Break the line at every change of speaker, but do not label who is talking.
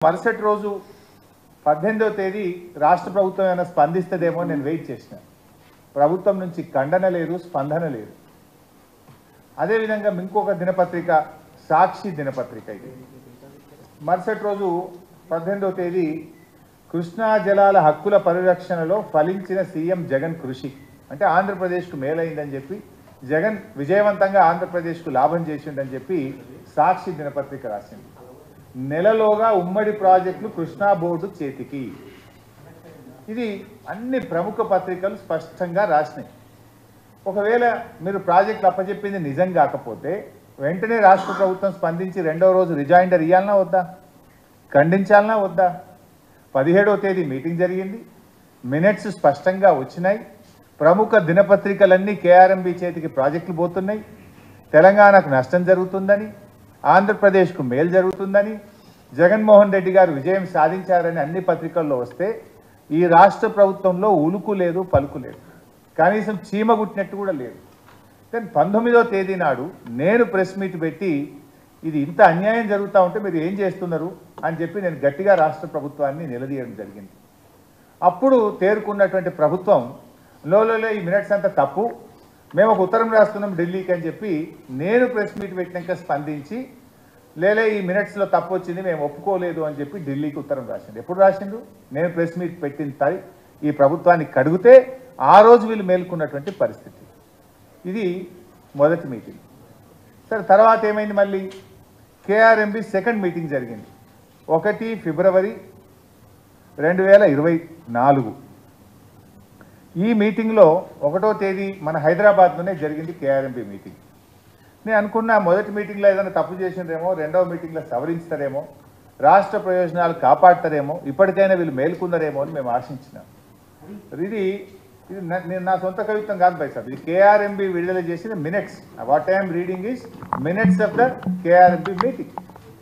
మరుసటి రోజు 18వ తేదీ రాష్ట్ర ప్రభుత్వం ఏమైనా స్పందిస్తదేమో నేను వెయిట్ చేసిన. ప్రభుత్వం నుంచి ఖండన లేదు, స్పందన లేదు. అదేవిధంగా ఇంకొక దినపత్రిక సాక్షి దినపత్రిక, ఇది మరుసటి రోజు 18వ తేదీ కృష్ణా జలాల హక్కుల పరిరక్షణలో ఫలించిన సీఎం జగన్ కృషి, అంటే ఆంధ్రప్రదేశ్కు మేలైందని చెప్పి, జగన్ విజయవంతంగా ఆంధ్రప్రదేశ్కు లాభం చేసిందని చెప్పి సాక్షి దినపత్రిక రాసింది. నెలలోగా ఉమ్మడి ప్రాజెక్టులు కృష్ణా బోర్డు చేతికి. ఇది అన్ని ప్రముఖ పత్రికలు స్పష్టంగా రాసినాయి. ఒకవేళ మీరు ప్రాజెక్టులు అప్పచెప్పింది నిజం కాకపోతే వెంటనే రాష్ట్ర ప్రభుత్వం స్పందించి రెండవ రోజు రిజైండర్ ఇవ్వాలన్నా వద్దా, ఖండించాలన్నా వద్దా? 17వ తేదీ మీటింగ్ జరిగింది, మినిట్స్ స్పష్టంగా వచ్చినాయి. ప్రముఖ దినపత్రికలన్నీ కేఆర్ఎంబి చేతికి ప్రాజెక్టులు పోతున్నాయి. తెలంగాణకు నష్టం జరుగుతుందని, ఆంధ్రప్రదేశ్కు మేలు జరుగుతుందని, జగన్మోహన్ రెడ్డి గారు విజయం సాధించారని అన్ని పత్రికల్లో వస్తే ఈ రాష్ట్ర ప్రభుత్వంలో ఉలుకు లేదు, పలుకు లేదు, కనీసం చీమ గుట్టినట్టు కూడా లేదు. కానీ 19వ తేదీ నాడు నేను ప్రెస్ మీట్ పెట్టి ఇది ఇంత అన్యాయం జరుగుతూ ఉంటే మీరు ఏం చేస్తున్నారు అని చెప్పి నేను గట్టిగా రాష్ట్ర ప్రభుత్వాన్ని నిలదీయడం జరిగింది. అప్పుడు తేరుకున్నటువంటి ప్రభుత్వం లోలో ఈ మినిట్స్ అంతా తప్పు, మేము ఒక ఉత్తరం రాస్తున్నాం ఢిల్లీకి అని చెప్పి నేను ప్రెస్ మీట్ పెట్టినాక స్పందించి లేలే ఈ మినిట్స్లో తప్పు వచ్చింది, మేము ఒప్పుకోలేదు అని చెప్పి ఢిల్లీకి ఉత్తరం రాసిండు. ఎప్పుడు రాసిండు? నేను ప్రెస్ మీట్ పెట్టిన ఈ ప్రభుత్వాన్ని కడిగితే ఆ రోజు వీళ్ళు మేల్కొన్నటువంటి పరిస్థితి. ఇది మొదటి మీటింగ్. సరే, తర్వాత ఏమైంది? మళ్ళీ కేఆర్ఎంబి సెకండ్ మీటింగ్ జరిగింది 1 ఫిబ్రవరి 2024. ఈ మీటింగ్లో 1వ తేదీ మన హైదరాబాద్లోనే జరిగింది కేఆర్ఎంబి మీటింగ్. నేను అనుకున్నా మొదటి మీటింగ్లో ఏదైనా తప్పు చేసిండ్రేమో, రెండవ మీటింగ్లో సవరించుతారేమో, రాష్ట్ర ప్రయోజనాలు కాపాడతారేమో, ఇప్పటికైనా వీళ్ళు మేల్కొందరేమో అని మేము ఆశించినాం. ఇది నేను నా సొంత కవిత్వం కాదు బై సార్, ఇది కేఆర్ఎంబి విడుదల చేసిన minutes. What I'm reading is minutes of the KRMB meeting.